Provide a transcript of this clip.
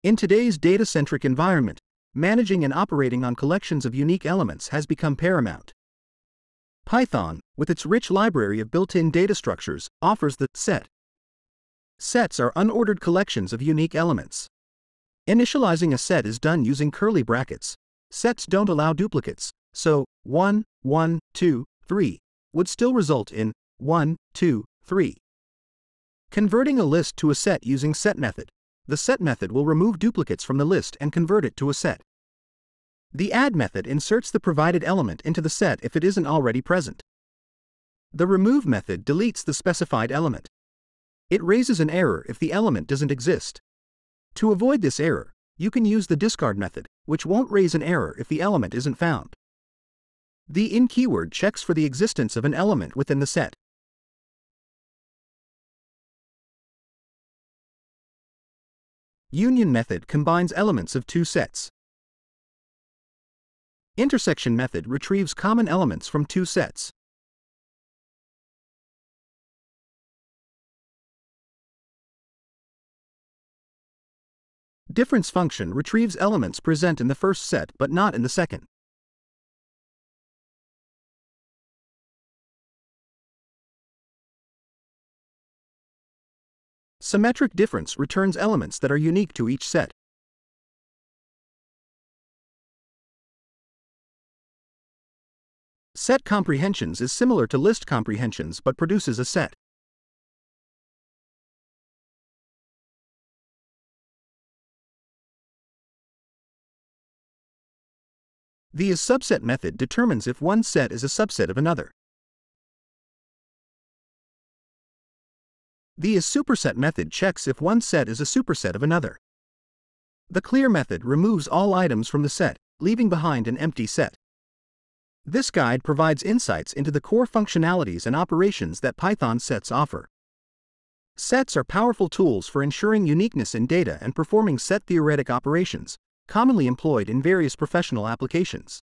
In today's data-centric environment, managing and operating on collections of unique elements has become paramount. Python, with its rich library of built-in data structures, offers the set. Sets are unordered collections of unique elements. Initializing a set is done using curly brackets. Sets don't allow duplicates, so 1, 1, 2, 3 would still result in 1, 2, 3. Converting a list to a set using set method. The set method will remove duplicates from the list and convert it to a set. The add method inserts the provided element into the set if it isn't already present. The remove method deletes the specified element. It raises an error if the element doesn't exist. To avoid this error, you can use the discard method, which won't raise an error if the element isn't found. The in keyword checks for the existence of an element within the set. Union method combines elements of two sets. Intersection method retrieves common elements from two sets. Difference function retrieves elements present in the first set but not in the second. Symmetric difference returns elements that are unique to each set. Set comprehensions is similar to list comprehensions but produces a set. The isSubset method determines if one set is a subset of another. The isSuperset method checks if one set is a superset of another. The clear method removes all items from the set, leaving behind an empty set. This guide provides insights into the core functionalities and operations that Python sets offer. Sets are powerful tools for ensuring uniqueness in data and performing set-theoretic operations, commonly employed in various professional applications.